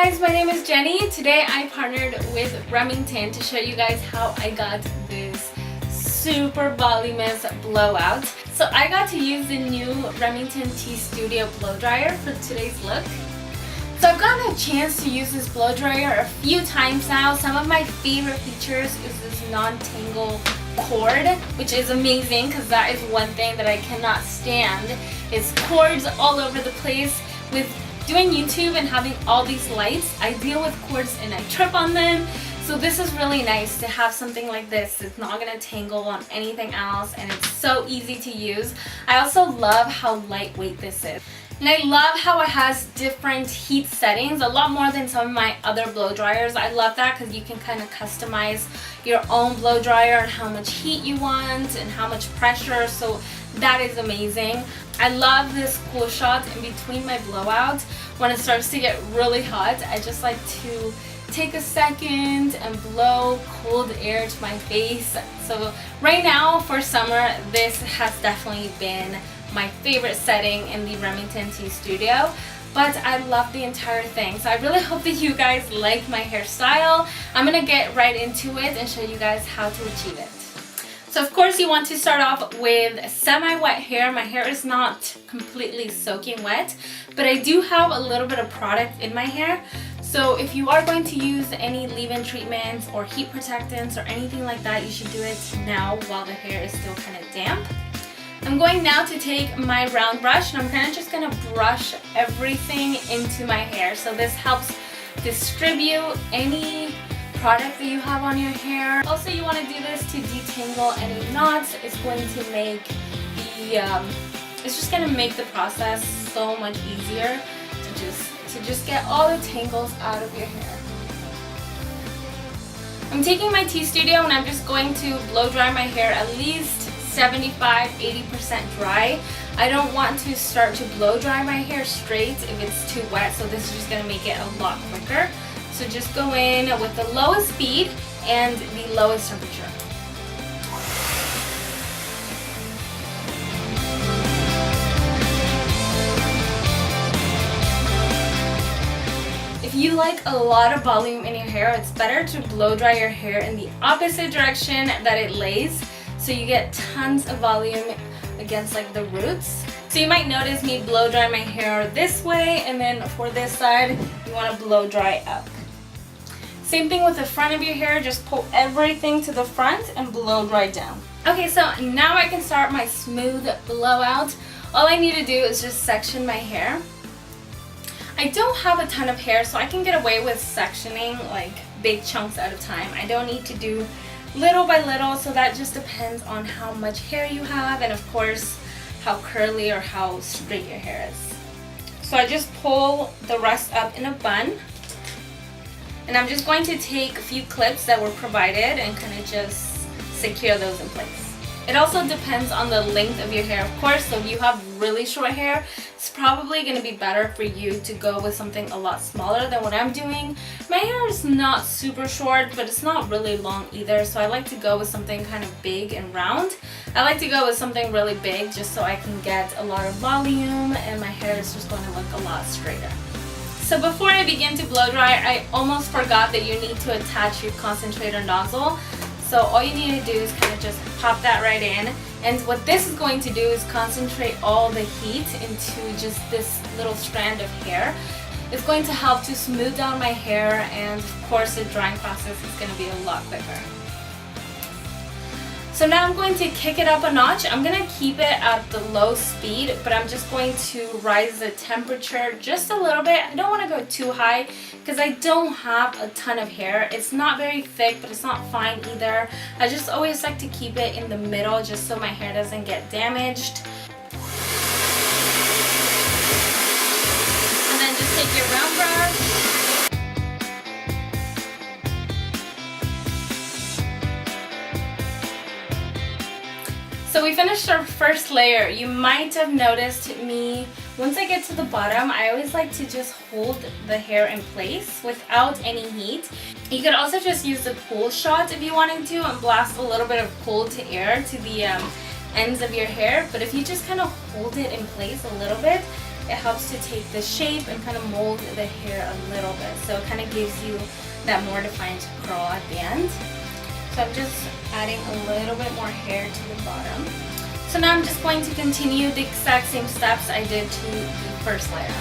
guys, my name is Jenny. Today I partnered with Remington to show you guys how I got this super voluminous blowout. So I got to use the new Remington T Studio blow dryer for today's look. So I've gotten a chance to use this blow dryer a few times now. Some of my favorite features is this non-tangle cord, which is amazing because that is one thing that I cannot stand is cords all over the place. With doing YouTube and having all these lights, I deal with cords and I trip on them. So this is really nice to have something like this. It's not going to tangle on anything else and it's so easy to use. I also love how lightweight this is. And I love how it has different heat settings, a lot more than some of my other blow dryers. I love that because you can kind of customize your own blow dryer and how much heat you want and how much pressure, so that is amazing. I love this cool shot in between my blowout. When it starts to get really hot, I just like to take a second and blow cold air to my face. So right now for summer, this has definitely been my favorite setting in the Remington T Studio, but I love the entire thing. So I really hope that you guys like my hairstyle. I'm gonna get right into it and show you guys how to achieve it. So of course you want to start off with semi-wet hair. My hair is not completely soaking wet, but I do have a little bit of product in my hair. So if you are going to use any leave-in treatments or heat protectants or anything like that, you should do it now while the hair is still kind of damp. I'm going now to take my round brush and I'm kind of just going to brush everything into my hair. So this helps distribute any product that you have on your hair. Also, you want to do this to detangle any knots. It's going to make it's just going to make the process so much easier to just get all the tangles out of your hair. I'm taking my T Studio and I'm just going to blow dry my hair at least 75–80% dry. I don't want to start to blow dry my hair straight if it's too wet, so this is just going to make it a lot quicker. So just go in with the lowest speed and the lowest temperature. If you like a lot of volume in your hair, it's better to blow dry your hair in the opposite direction that it lays, so you get tons of volume against like the roots. So you might notice me blow dry my hair this way, and then for this side you want to blow dry up. Same thing with the front of your hair, just pull everything to the front and blow dry down. Okay, so now I can start my smooth blowout. All I need to do is just section my hair. I don't have a ton of hair, so I can get away with sectioning like big chunks at a time. I don't need to do little by little, so that just depends on how much hair you have and of course how curly or how straight your hair is. So I just pull the rest up in a bun, and I'm just going to take a few clips that were provided and kind of just secure those in place. It also depends on the length of your hair, of course. So if you have really short hair, it's probably going to be better for you to go with something a lot smaller than what I'm doing. My hair is not super short, but it's not really long either, so I like to go with something kind of big and round. I like to go with something really big just so I can get a lot of volume and my hair is just going to look a lot straighter. So before I begin to blow dry, I almost forgot that you need to attach your concentrator nozzle. So all you need to do is kind of just pop that right in, and what this is going to do is concentrate all the heat into just this little strand of hair. It's going to help to smooth down my hair, and of course the drying process is going to be a lot quicker. So now I'm going to kick it up a notch. I'm going to keep it at the low speed, but I'm just going to rise the temperature just a little bit. I don't want to go too high because I don't have a ton of hair. It's not very thick, but it's not fine either. I just always like to keep it in the middle just so my hair doesn't get damaged. And then just take your round brush. So we finished our first layer. You might have noticed me, once I get to the bottom, I always like to just hold the hair in place without any heat. You could also just use the cool shot if you wanted to and blast a little bit of cool to air to the ends of your hair. But if you just kind of hold it in place a little bit, it helps to take the shape and kind of mold the hair a little bit. So it kind of gives you that more defined curl at the end. So I'm just adding a little bit more hair to the bottom. So now I'm just going to continue the exact same steps I did to the first layer.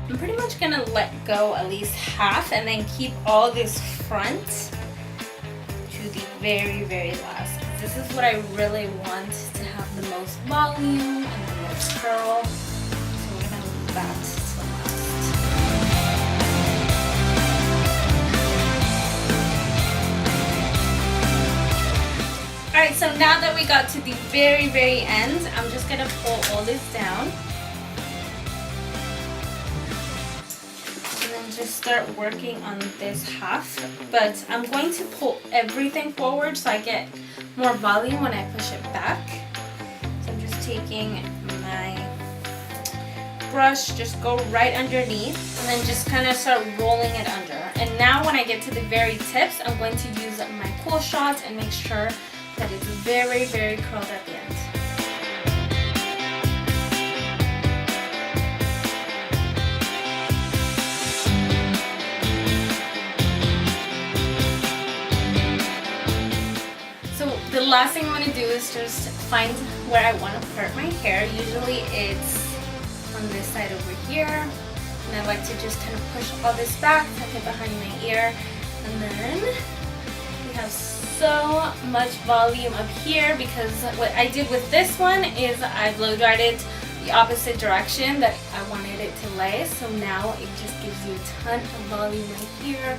I'm pretty much gonna let go at least half and then keep all this front to the very, very last. This is what I really want to have the most volume and the most curl. So we're gonna leave that to last. Alright, so now that we got to the very, very end, I'm just gonna pull all this down. Just start working on this half, but I'm going to pull everything forward so I get more volume when I push it back. So I'm just taking my brush, just go right underneath, and then just kind of start rolling it under. And now when I get to the very tips, I'm going to use my pull shots and make sure that it's very, very curled at the end. The last thing I'm going to do is just find where I want to part my hair. Usually it's on this side over here. And I like to just kind of push all this back, tuck it behind my ear. And then we have so much volume up here because what I did with this one is I blow dried it the opposite direction that I wanted it to lay. So now it just gives you a ton of volume right here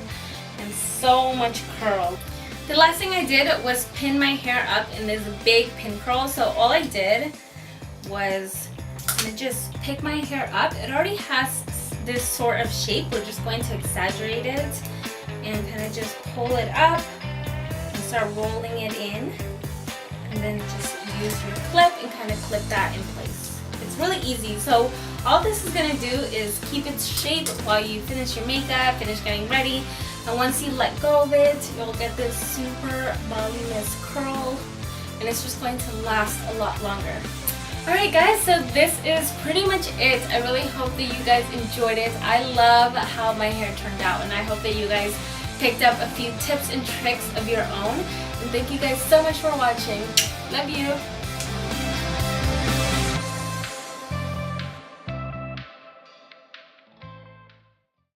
and so much curl. The last thing I did was pin my hair up in this big pin curl. So all I did was just pick my hair up. It already has this sort of shape. We're just going to exaggerate it and kind of just pull it up and start rolling it in. And then just use your clip and kind of clip that in place. It's really easy. So all this is going to do is keep its shape while you finish your makeup, finish getting ready. And once you let go of it, you'll get this super voluminous curl, and it's just going to last a lot longer. Alright guys, so this is pretty much it. I really hope that you guys enjoyed it. I love how my hair turned out, and I hope that you guys picked up a few tips and tricks of your own. And thank you guys so much for watching. Love you!